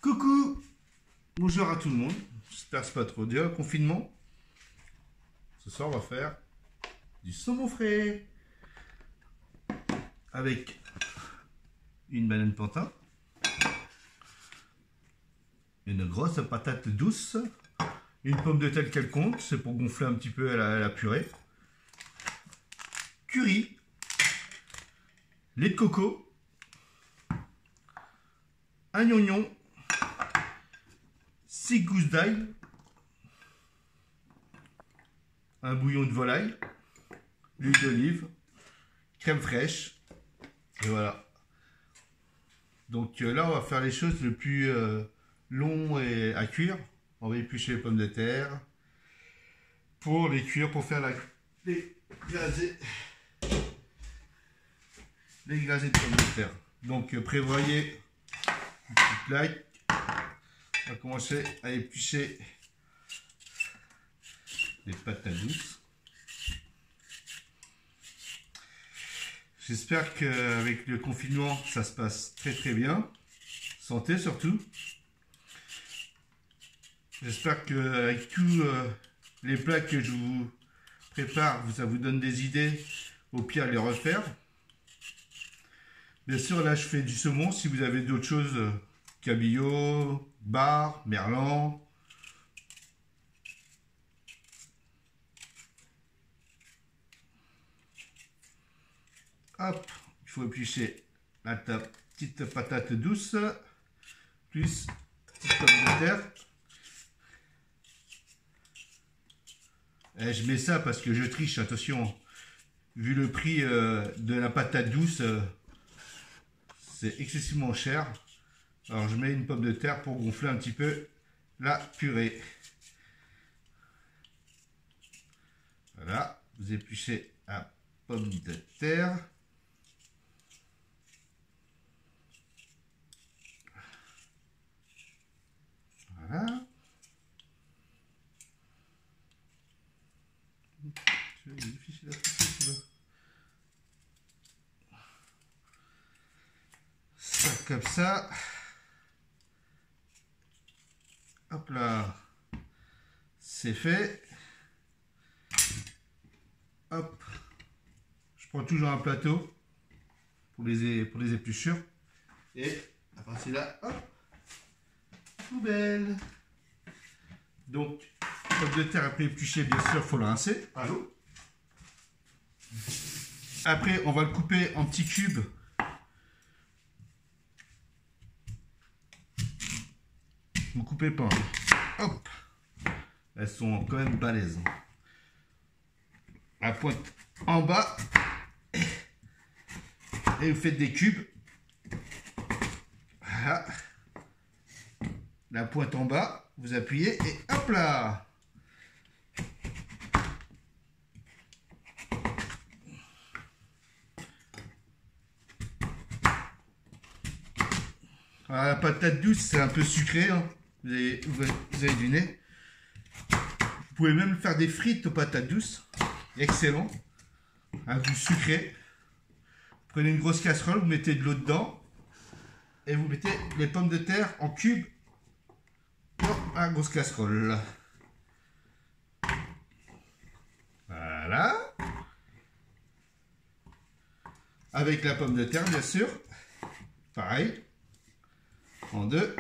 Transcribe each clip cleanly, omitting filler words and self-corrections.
Coucou, bonjour à tout le monde. J'espère que c'est pas trop dur. Confinement. Ce soir, on va faire du saumon frais avec une banane plantain, une grosse patate douce, une pomme de terre quelconque, c'est pour gonfler un petit peu la purée, curry, lait de coco, un oignon, 6 gousses d'ail, un bouillon de volaille, l'huile d'olive, crème fraîche, et voilà. Donc là, on va faire les choses le plus long et à cuire. On va éplucher les pommes de terre pour les cuire, pour faire les gazés de pommes de terre. Donc prévoyez une petite plaque. On va commencer à éplucher les patates douces. J'espère qu'avec le confinement, ça se passe très bien. Santé surtout. J'espère qu'avec tous les plats que je vous prépare, ça vous donne des idées, au pire les refaire. Bien sûr, là je fais du saumon. Si vous avez d'autres choses, cabillaud, bar, merlan. Hop, il faut éplucher la petite patate douce, plus petite pomme de terre. Et je mets ça parce que je triche, attention. Vu le prix de la patate douce, c'est excessivement cher. Alors je mets une pomme de terre pour gonfler un petit peu la purée. Voilà, vous épluchez la pomme de terre. Voilà. Il est difficile à couper, ça comme ça. Hop là. C'est fait. Hop. Je prends toujours un plateau pour les épluchures. Et à partir de là, hop. Poubelle. Donc, pomme de terre après épluchée, bien sûr, il faut le rincer à l'eau. Après, on va le couper en petits cubes. Vous coupez pas. Hop. Elles sont quand même balèzes. La pointe en bas. Et vous faites des cubes. Voilà. La pointe en bas, vous appuyez et hop là. Alors, la patate douce, c'est un peu sucré, hein. Vous avez du nez. Vous pouvez même faire des frites aux patates douces. Excellent. Un goût sucré. Prenez une grosse casserole, vous mettez de l'eau dedans. Et vous mettez les pommes de terre en cubes dans la grosse casserole. Voilà. Avec la pomme de terre, bien sûr. Pareil. En deux.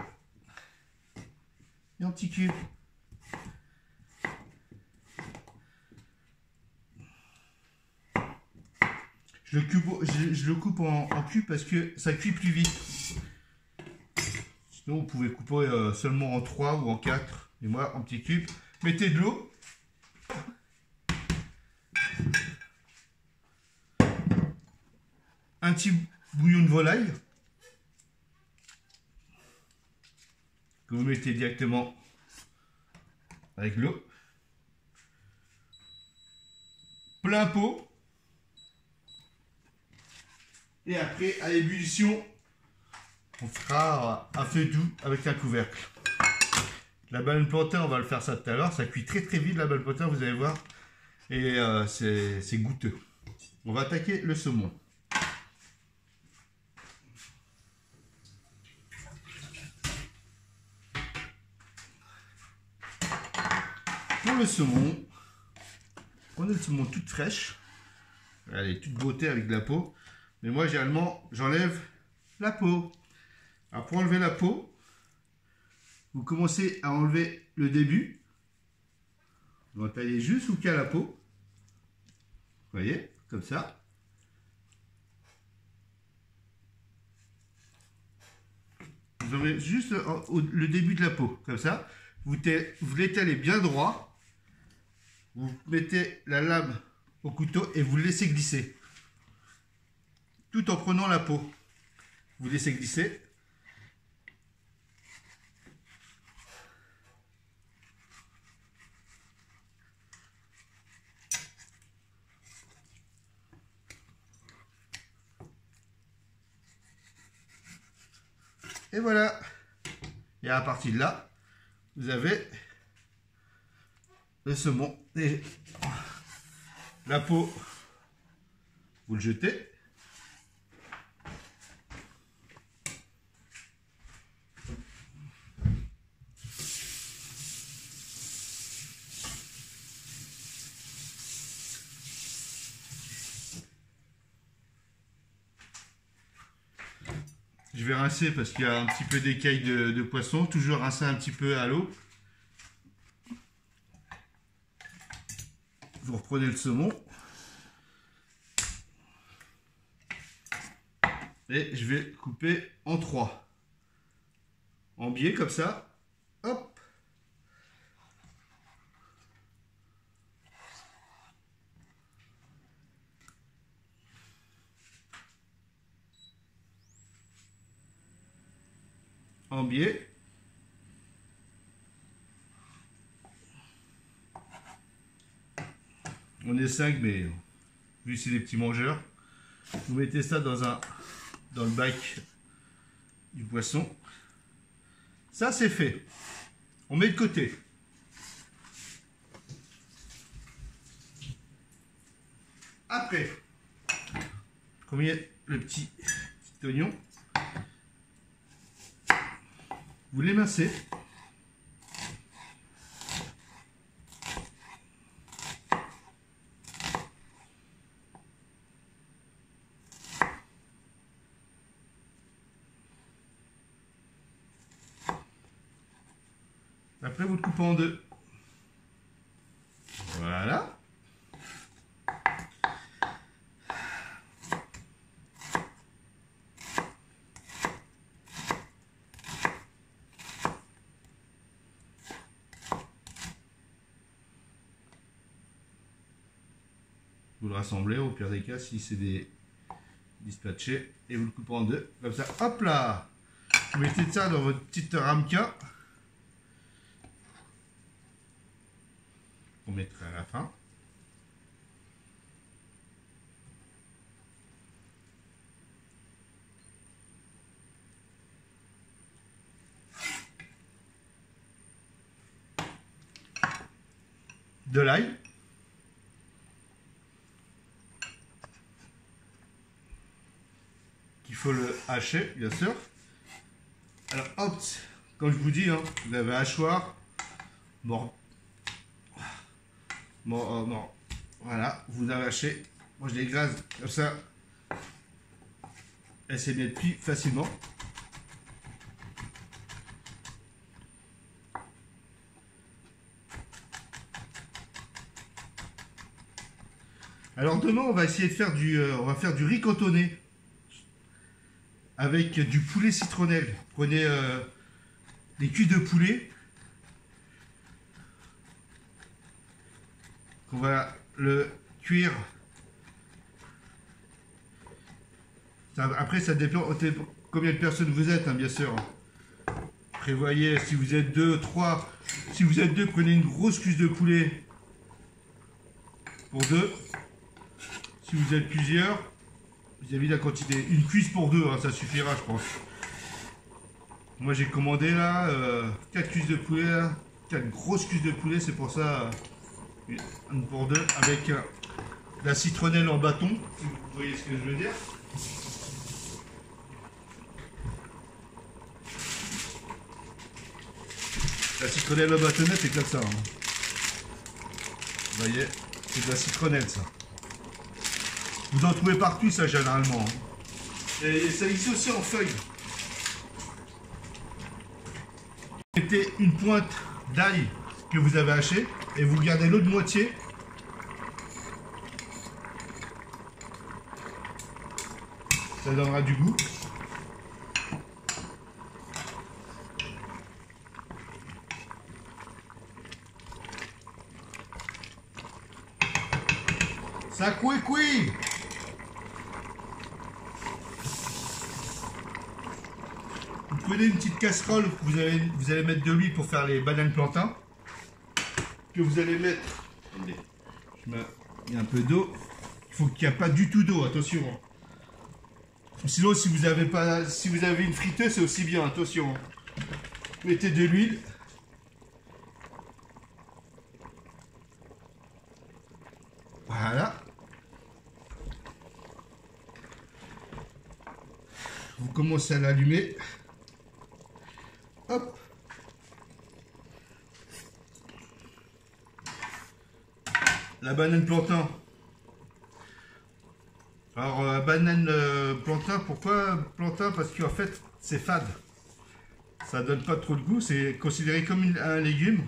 Et en petits cubes. Je le coupe en cubes parce que ça cuit plus vite. Sinon, vous pouvez couper seulement en 3 ou en 4. Et moi, en petits cubes. Mettez de l'eau. Un petit bouillon de volaille. Que vous mettez directement avec l'eau. Plein pot. Et après, à ébullition, on fera un feu doux avec un couvercle. La banane plantain, on va le faire ça tout à l'heure. Ça cuit très vite la banane plantain, vous allez voir. Et c'est goûteux. On va attaquer le saumon. le saumon. Prenez le saumon toute fraîche. Elle est toute beauté avec de la peau. Mais moi, généralement, j'enlève la peau. Alors, pour enlever la peau, vous commencez à enlever le début. Vous en taillez juste où qu'il y a la peau. Vous voyez, comme ça. Vous enlevez juste le début de la peau, comme ça. Vous l'étalez bien droit. Vous mettez la lame au couteau et vous le laissez glisser. Tout en prenant la peau. Vous laissez glisser. Et voilà. Et à partir de là, vous avez le saumon. Et la peau, vous le jetez. Je vais rincer parce qu'il y a un petit peu d'écailles de poisson. Toujours rincer un petit peu à l'eau. Vous reprenez le saumon. Et je vais couper en 3. En biais comme ça. Hop. En biais. On est 5, mais vu que c'est des petits mangeurs, vous mettez ça dans le bac du poisson. Ça, c'est fait. On met de côté. Après, comme il y a le petit oignon, vous l'émincez. Après, vous le coupez en 2. Voilà. Vous le rassemblez au pire des cas si c'est des dispatchés et vous le coupez en 2 comme ça. Hop là, vous mettez ça dans votre petite ramequin qu'on mettra à la fin. De l'ail. Il faut le hacher, bien sûr. Alors, hop, comme je vous dis, hein, vous avez un hachoir. Bon, voilà, vous avez haché. Moi, je l'écrase comme ça. Elle s'est bien plus facilement. Alors demain, on va essayer de faire du riz cantonné avec du poulet citronnelle. Prenez des cuisses de poulet. On va le cuire. Après, ça dépend combien de personnes vous êtes, hein, bien sûr. Prévoyez, si vous êtes 2, 3. Si vous êtes 2, prenez une grosse cuisse de poulet pour 2. Si vous êtes plusieurs, vis-à-vis de la quantité, une cuisse pour 2, hein, ça suffira, je pense. Moi, j'ai commandé là 4 cuisses de poulet, là, 4 grosses cuisses de poulet, c'est pour ça une pour 2 avec la citronnelle en bâton, si vous voyez ce que je veux dire. La citronnelle en bâtonnette, c'est comme ça. Hein. Vous voyez, c'est de la citronnelle ça. Vous en trouvez partout ça généralement. Et ça existe aussi en feuilles. Vous mettez une pointe d'ail que vous avez haché et vous gardez l'autre moitié. Ça donnera du goût. Ça cuit. Vous prenez une petite casserole, vous allez mettre de l'huile pour faire les bananes plantains. Que vous allez mettre. Attendez, il y a un peu d'eau. Il faut qu'il n'y ait pas du tout d'eau, attention. Sinon, si vous avez une friteuse, c'est aussi bien, attention. Mettez de l'huile. Voilà. Vous commencez à l'allumer. Hop. La banane plantain. Alors, banane plantain, pourquoi plantain? Parce qu'en fait, c'est fade. Ça donne pas trop de goût. C'est considéré comme un légume.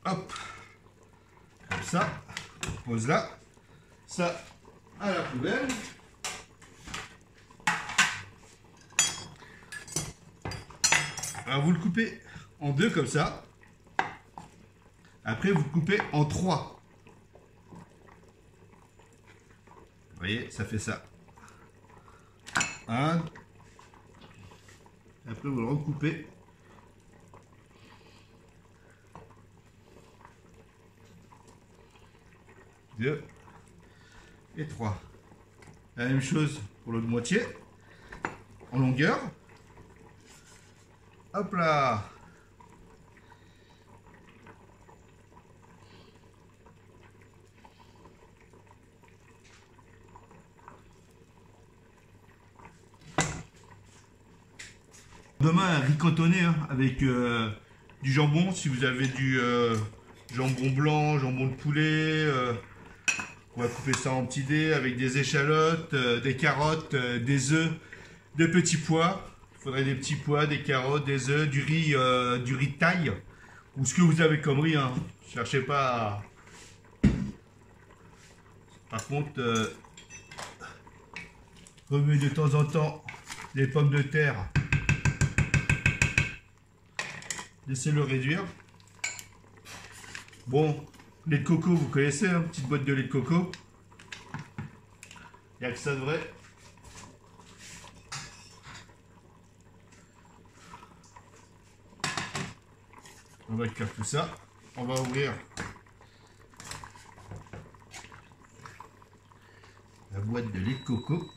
Hop. Comme ça. On pose là. Ça à la poubelle. Alors, vous le coupez en deux comme ça. Après, vous le coupez en trois. Vous voyez, ça fait ça. Un. Après, vous le recoupez. Deux. Et trois. La même chose pour l'autre moitié. En longueur. Hop là. Demain, un riz cantonné hein, avec du jambon. Si vous avez du jambon blanc, jambon de poulet, on va couper ça en petits dés avec des échalotes, des carottes, des œufs, des petits pois. Il faudrait des petits pois, des carottes, des œufs, du riz de taille ou ce que vous avez comme riz. Hein. Cherchez pas. Par contre, remuez de temps en temps les pommes de terre. Laissez-le réduire. Bon, lait de coco, vous connaissez, hein, petite boîte de lait de coco. Il n'y a que ça de vrai. On va faire tout ça. On va ouvrir la boîte de lait de coco.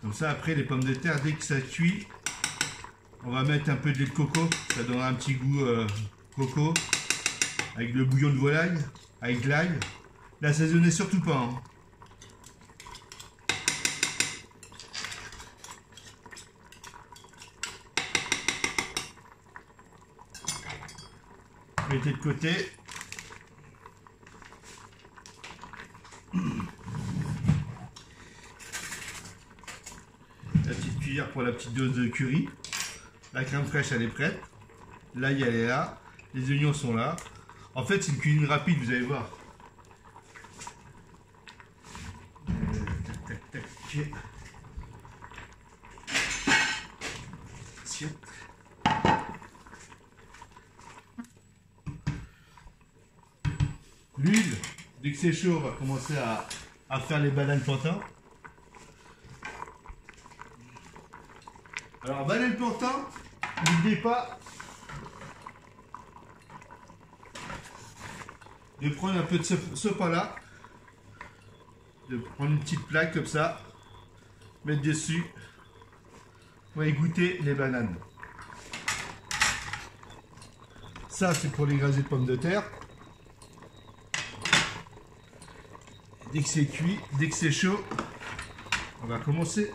Comme ça, après les pommes de terre, dès que ça cuit, on va mettre un peu de lait de coco. Ça donnera un petit goût coco. Avec le bouillon de volaille, avec l'ail. L'assaisonnez surtout pas. Hein. Mettez de côté. La petite cuillère pour la petite dose de curry. La crème fraîche elle est prête. L'ail elle est là. Les oignons sont là. En fait c'est une cuisine rapide, vous allez voir. Tac, tac, tac. Assiette. L'huile, dès que c'est chaud, on va commencer à faire les bananes plantains. Alors, bananes plantains, n'oubliez pas de prendre un peu de ce pain-là, de prendre une petite plaque comme ça, mettre dessus, pour égoutter les bananes. Ça, c'est pour les grazés de pommes de terre. Dès que c'est cuit, dès que c'est chaud, on va commencer.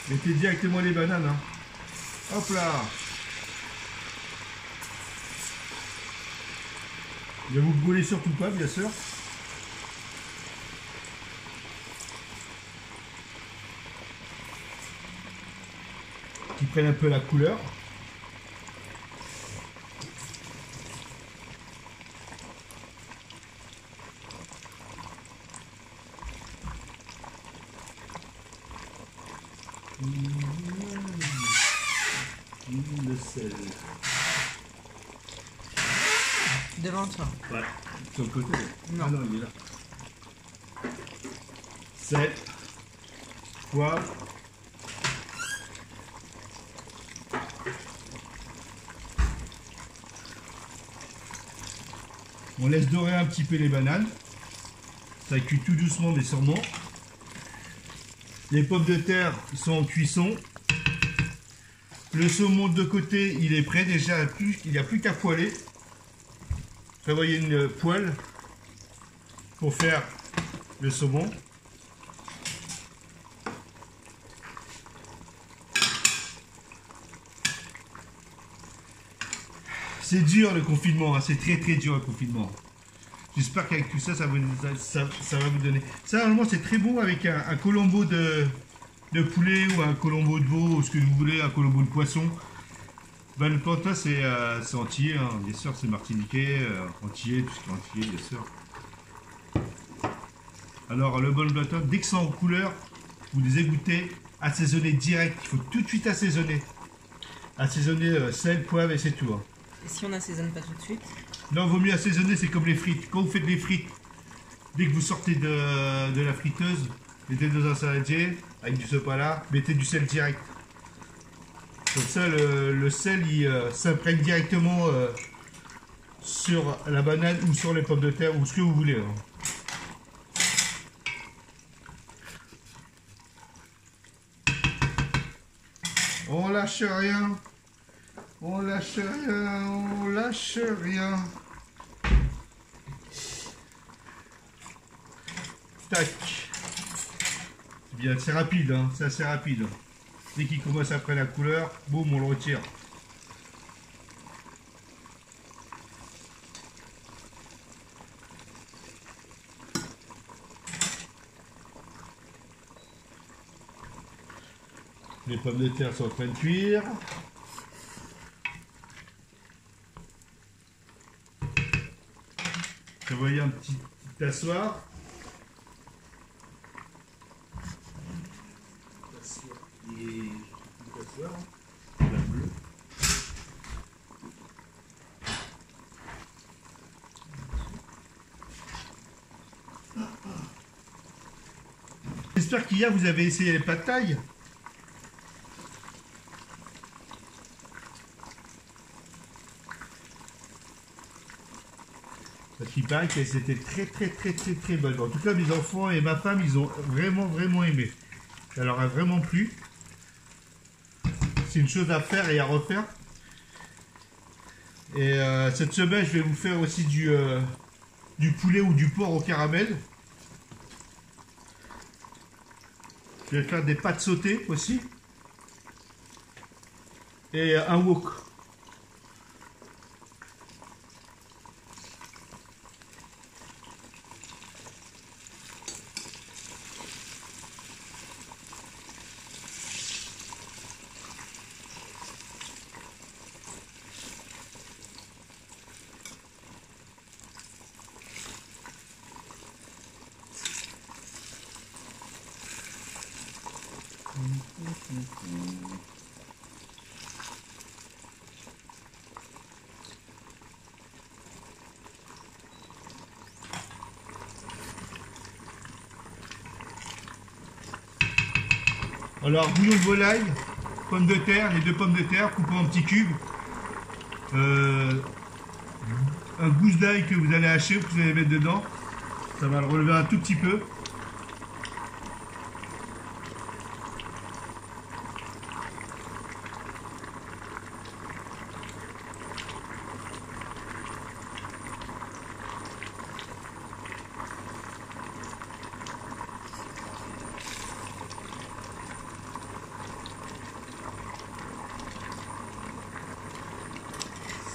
Mettez directement les bananes. Hein. Hop là. Ne vous brûlez surtout pas, bien sûr. Qui prennent un peu la couleur. Le sel. Devant toi. Ouais, sur le côté. Non. Ah non, il est là. Sel, poivre. On laisse dorer un petit peu les bananes. Ça cuit tout doucement mais sûrement. Les pommes de terre sont en cuisson. Le saumon de côté, il est prêt déjà. Il n'y a plus qu'à poêler. Prévoyez une poêle pour faire le saumon. C'est dur le confinement, hein. C'est très dur le confinement. J'espère qu'avec tout ça, ça va vous donner. Ça, normalement, c'est très bon avec un colombo de poulet ou un colombo de veau ou ce que vous voulez, un colombo de poisson. Ben, le plantain, c'est entier, hein. Bien sûr, c'est martiniquais, entier, tout ce qui est entier, bien sûr. Alors, le bon plantain, dès que c'est en couleur, vous les égouttez, assaisonnez direct. Il faut tout de suite assaisonner. Assaisonner sel, poivre et c'est tout. Hein. Et si on n'assaisonne pas tout de suite? Non, vaut mieux assaisonner, c'est comme les frites. Quand vous faites les frites, dès que vous sortez de la friteuse, mettez dans un saladier avec du sopalin, mettez du sel direct. Comme ça, le sel, il s'imprègne directement sur la banane ou sur les pommes de terre ou ce que vous voulez. Hein. On lâche rien. On lâche rien, on lâche rien. Tac. C'est bien, c'est rapide, hein, c'est assez rapide. Dès qu'il commence à prendre la couleur, boum, on le retire. Les pommes de terre sont en train de cuire. Vous voyez un petit tassoir. J'espère qu'hier vous avez essayé les pâtes thaï. Parce qu'il paraît qu'elles étaient très bonnes. En tout cas, mes enfants et ma femme, ils ont vraiment aimé. Ça leur a vraiment plu. C'est une chose à faire et à refaire. Et cette semaine, je vais vous faire aussi du poulet ou du porc au caramel. Je vais faire des pâtes sautées aussi. Et un wok. Alors, bouillon de volaille, pommes de terre, les deux pommes de terre coupées en petits cubes. Un gousse d'ail que vous allez hacher, que vous allez mettre dedans. Ça va le relever un tout petit peu.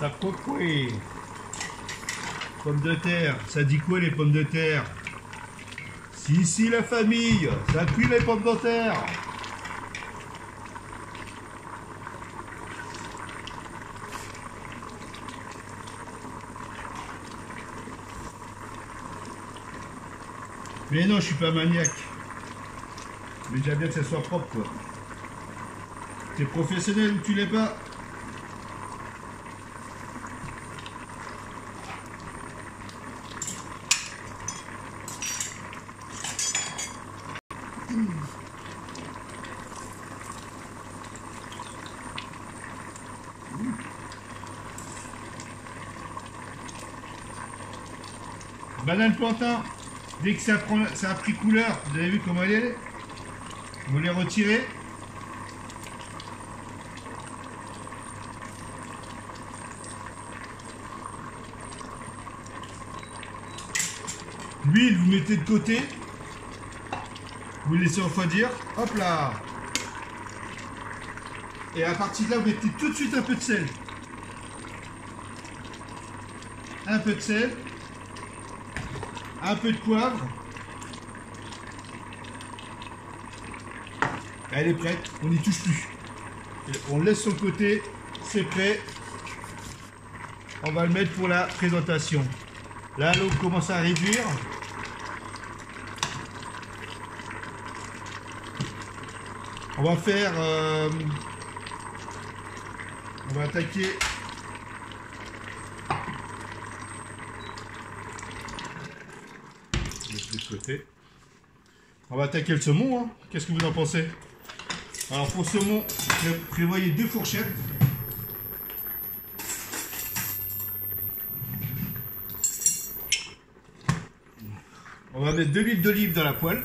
Ça croque-oui. Pommes de terre. Ça dit quoi les pommes de terre? Si, la famille. Ça cuit les pommes de terre. Mais non, je suis pas maniaque. Mais j'aime bien que ça soit propre, quoi. T'es professionnel ou tu l'es pas? Banane plantain, dès que ça a pris couleur, vous avez vu comment elle est? Vous les retirez. L'huile, vous mettez de côté. Vous laissez refroidir. Hop là. Et à partir de là, vous mettez tout de suite un peu de sel. Un peu de sel. Un peu de poivre. Elle est prête. On n'y touche plus. On le laisse sur le côté. C'est prêt. On va le mettre pour la présentation. Là, l'eau commence à réduire. On va faire... on va attaquer... de côté. On va attaquer le saumon. Hein. Qu'est-ce que vous en pensez? Alors pour le saumon, prévoyez 2 fourchettes. On va mettre de l'huile d'olive dans la poêle.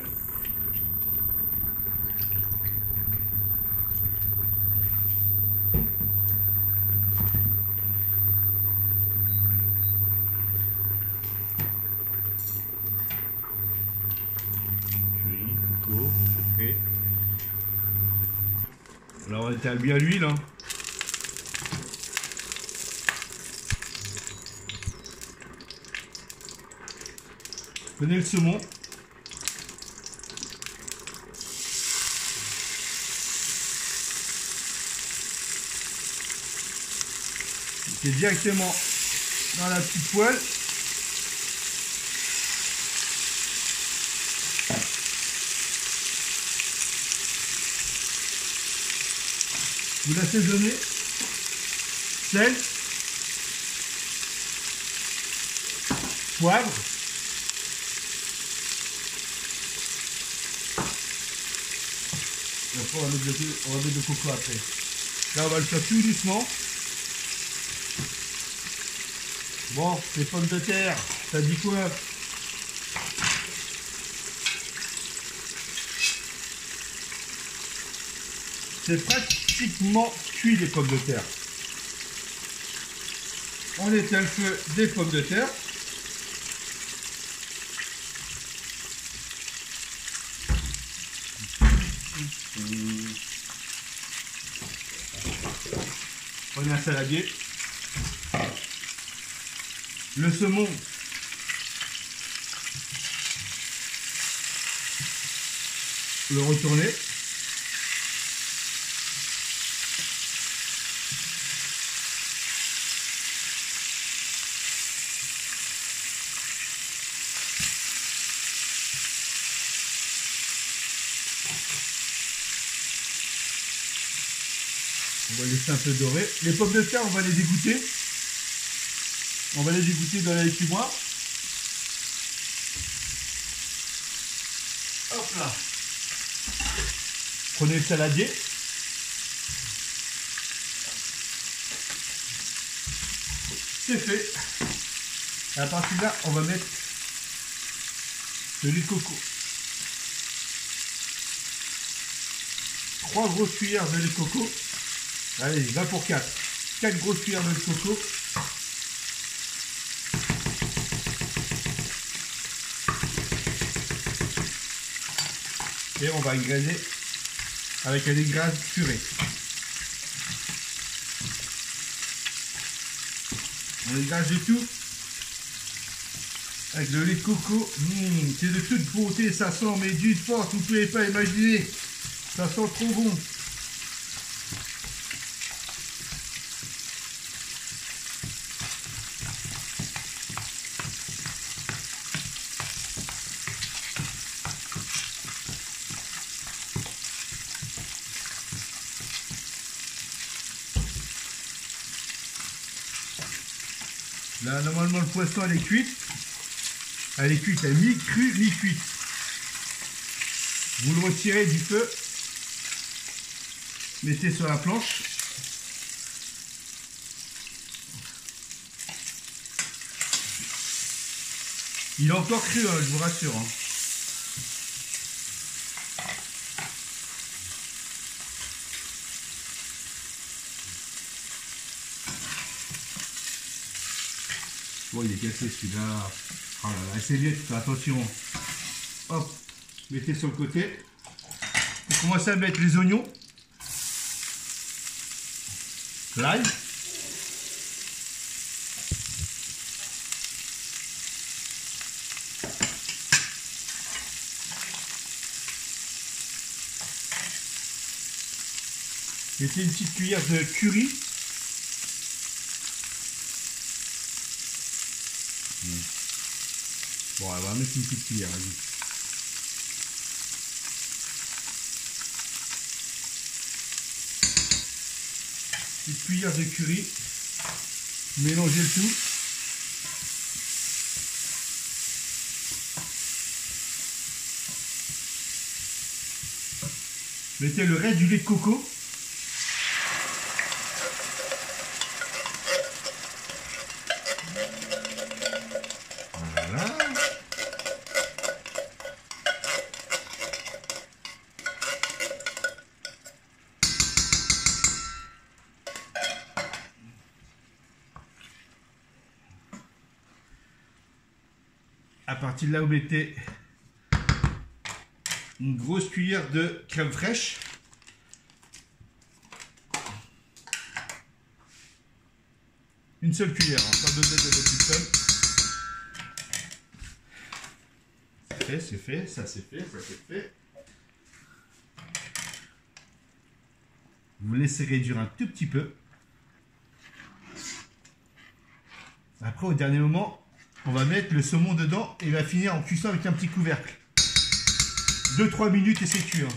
Alors on étale bien l'huile. Hein. Prenez le saumon. Mettez directement dans la petite poêle. Vous l'assaisonnez, sel, poivre, et après on va mettre le coco après. Là on va le faire tout doucement. Bon, les pommes de terre, ça dit quoi? C'est pratiquement cuit les pommes de terre. On éteint le feu des pommes de terre. Prenez un saladier. Le saumon. Le retourner. On va laisser un peu dorer. Les pommes de terre, on va les dégoûter. On va les dégoûter dans la laitimoire. Hop là. Prenez le saladier. C'est fait. Et à partir de là, on va mettre de l'huile de coco. 3 grosses cuillères de lait de coco. Allez, 20 pour 4. 4 grosses cuillères de lait de coco. Et on va grainer avec un dégras purée. On dégage de tout. Avec le lait de coco. C'est de toute beauté, ça sent, mais d'une force, vous ne pouvez pas imaginer. Ça sent trop bon. Là, normalement, le poisson, elle est cuite. Elle est cuite, elle est mi-crue, mi-cuite. Vous le retirez du feu. Mettez sur la planche. Il est encore cru, hein, je vous rassure. Hein. Bon, il est cassé celui-là. Oh là là, c'est bien, fais attention. Hop, mettez sur le côté. Vous commencez à mettre les oignons. L'ail. Mettez une petite cuillère de curry. Bon, on va mettre une petite cuillère, vas-y. Petite cuillère de curry. Mélangez le tout. Mettez le reste du lait de coco. Voilà. À partir de là, vous mettez une grosse cuillère de crème fraîche. Une seule cuillère, hein, pas besoin de mettre une seule. C'est fait, ça c'est fait, ça c'est fait. Vous laissez réduire un tout petit peu. Après, au dernier moment, on va mettre le saumon dedans et il va finir en cuisson avec un petit couvercle. 2-3 minutes et c'est cuit. Hein.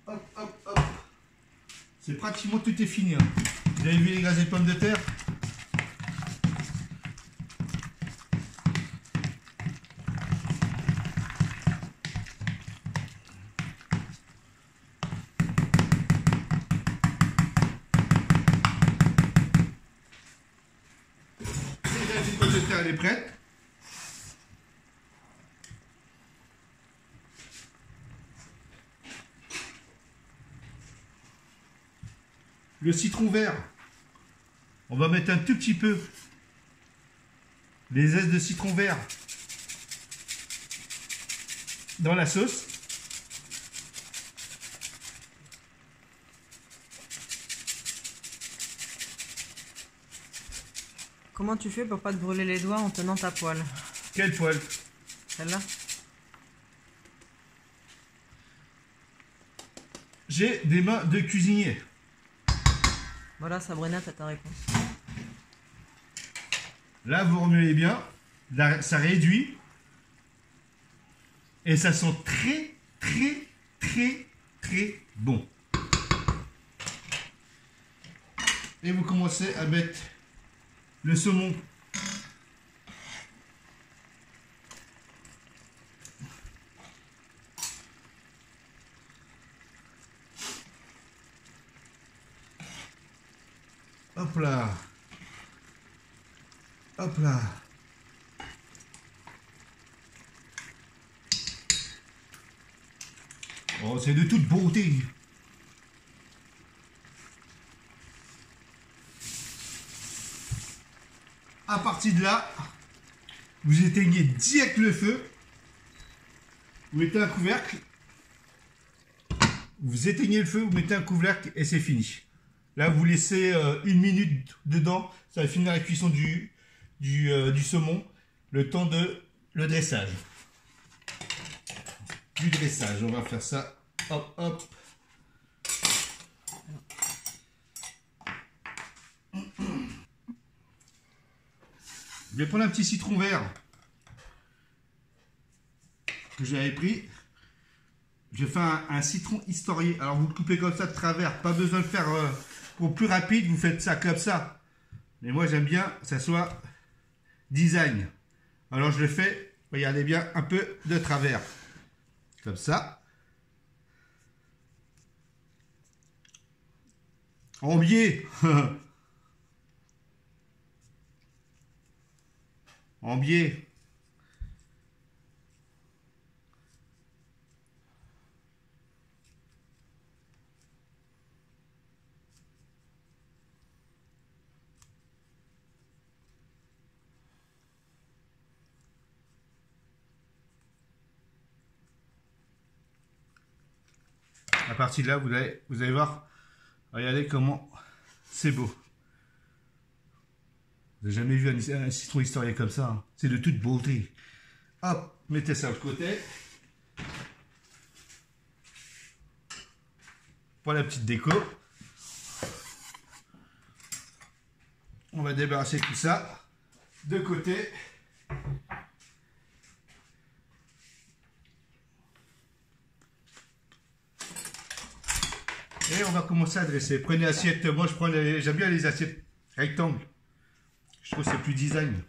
Hop, hop, hop. C'est pratiquement tout est fini. Hein. Vous avez vu les gazés de pommes de terre? Elle est prête. Le citron vert, on va mettre un tout petit peu les zestes de citron vert dans la sauce. Comment tu fais pour pas te brûler les doigts en tenant ta poêle? Quelle poêle? Celle-là? J'ai des mains de cuisinier. Voilà, Sabrina, t'as ta réponse. Là, vous remuez bien. Là, ça réduit. Et ça sent très, très, très, très bon. Et vous commencez à mettre le saumon. Hop là. Hop là. Oh, c'est de toute beauté. À partir de là, vous éteignez direct le feu. Vous mettez un couvercle. vous éteignez le feu, vous mettez un couvercle et c'est fini. Là, vous laissez 1 minute dedans, ça va finir la cuisson du saumon, le temps de le dressage. Du dressage, on va faire ça, hop, hop. Je vais prendre un petit citron vert que j'avais pris. Je fais un citron historié. Alors vous le coupez comme ça de travers. Pas besoin de faire pour plus rapide. Vous faites ça comme ça. Mais moi j'aime bien que ça soit design. Alors je le fais, regardez bien, un peu de travers. Comme ça. En biais. En biais. À partir de là, vous allez voir, regardez comment c'est beau. Vous n'avez jamais vu un citron historien comme ça, hein. C'est de toute beauté. Hop, mettez ça de côté. Pour la petite déco. On va débarrasser tout ça de côté. Et on va commencer à dresser. Prenez assiette. Moi, j'aime bien les assiettes rectangles. Je trouve que c'est plus design.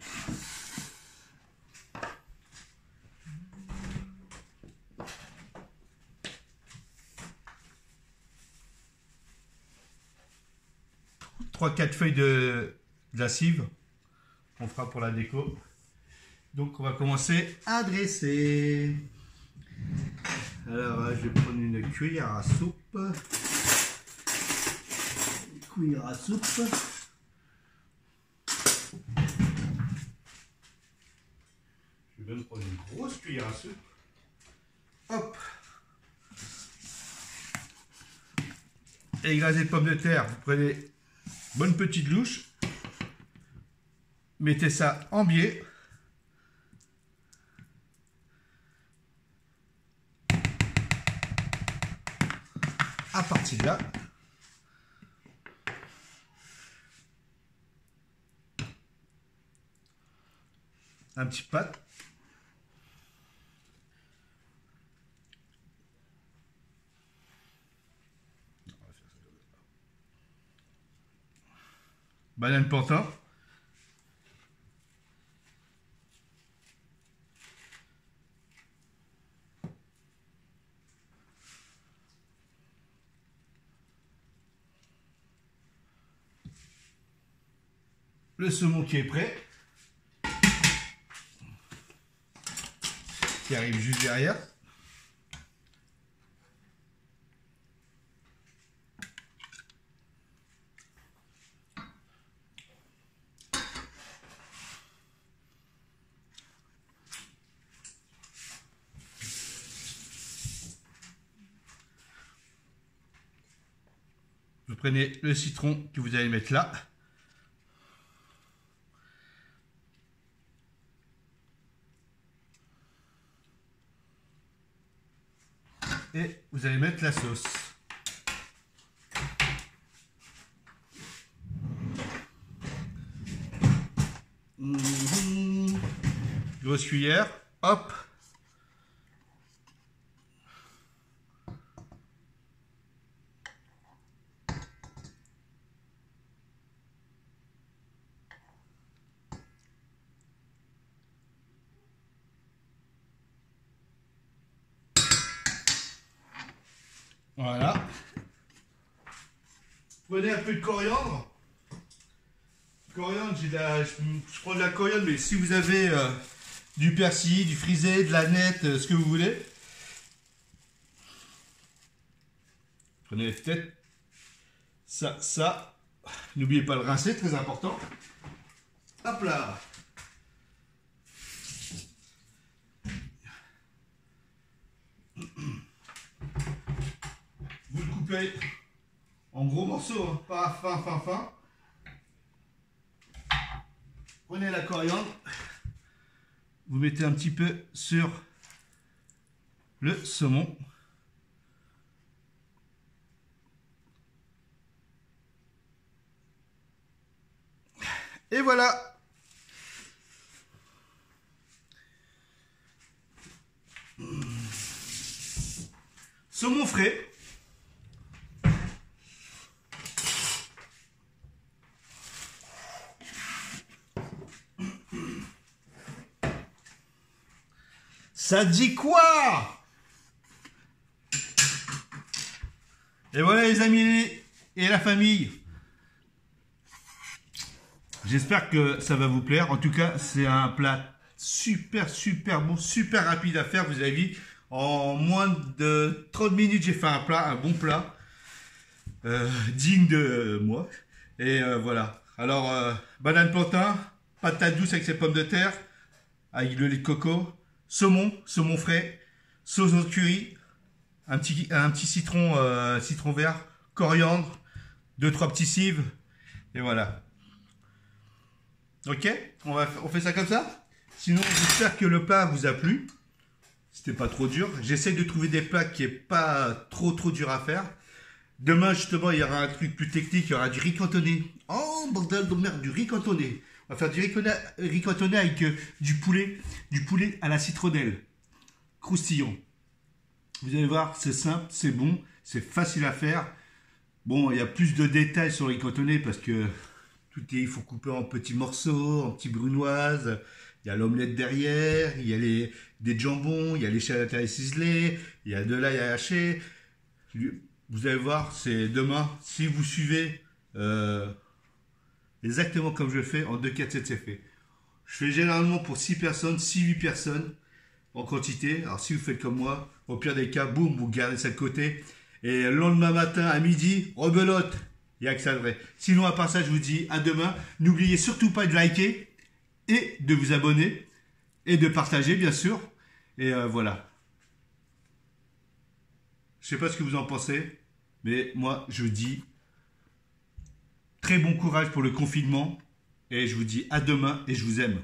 Trois, 4 feuilles de la cive. On fera pour la déco. Donc, on va commencer à dresser. Alors, je vais prendre une cuillère à soupe. Cuillère à soupe. Je vais même prendre une grosse cuillère à soupe. Hop. Écrasé de pommes de terre. Vous prenez une bonne petite louche. Mettez ça en biais. À partir de là, un petit pâte. Banane plantain. Le saumon qui est prêt. Qui arrive juste derrière. Vous prenez le citron que vous allez mettre là. Et vous allez mettre la sauce. Grosse cuillère, hop. Voilà. Prenez un peu de coriandre. Coriandre, je prends de la coriandre, mais si vous avez du persil, du frisé, de la nette, ce que vous voulez. Prenez peut-être ça. N'oubliez pas de rincer, très important. Hop là. coupez en gros morceaux, hein, pas fin. Prenez la coriandre, vous mettez un petit peu sur le saumon. Et voilà. Saumon frais. Ça dit quoi? Et voilà les amis et la famille. J'espère que ça va vous plaire. En tout cas, c'est un plat super bon, super rapide à faire. Vous avez vu, en moins de 30 minutes, j'ai fait un bon plat, digne de moi. Et voilà. Alors, banane plantain, patate douce avec ses pommes de terre, avec le lait de coco, saumon frais, sauce au curry, un petit citron vert, coriandre, 2-3 petits cives, et voilà. Ok, on fait ça comme ça. Sinon, j'espère que le plat vous a plu. C'était pas trop dur. J'essaie de trouver des plats qui est pas trop dur à faire. Demain, justement, il y aura un truc plus technique. Il y aura du riz cantonné. Oh, bordel de merde, du riz cantonné. On va faire du riz cantonné avec du poulet à la citronnelle. Croustillant. Vous allez voir, c'est simple, c'est bon, c'est facile à faire. Bon, il y a plus de détails sur le riz cantonné parce que il faut couper en petits morceaux, en petites brunoises. Il y a l'omelette derrière, il y a des jambons, il y a l'échalote à l'intérieur ciselé, il y a de l'ail à hacher. Vous allez voir, c'est demain, si vous suivez exactement comme je le fais, en 2-4-7 c'est fait. Je fais généralement pour 6 personnes, 6-8 personnes en quantité. Alors si vous faites comme moi, au pire des cas, boum, vous gardez ça de côté. Et le lendemain matin à midi, rebelote. Il n'y a que ça de vrai. Sinon, à part ça, je vous dis à demain. N'oubliez surtout pas de liker et de vous abonner et de partager, bien sûr. Et voilà. Je ne sais pas ce que vous en pensez, mais moi, je dis très bon courage pour le confinement. Et je vous dis à demain et je vous aime.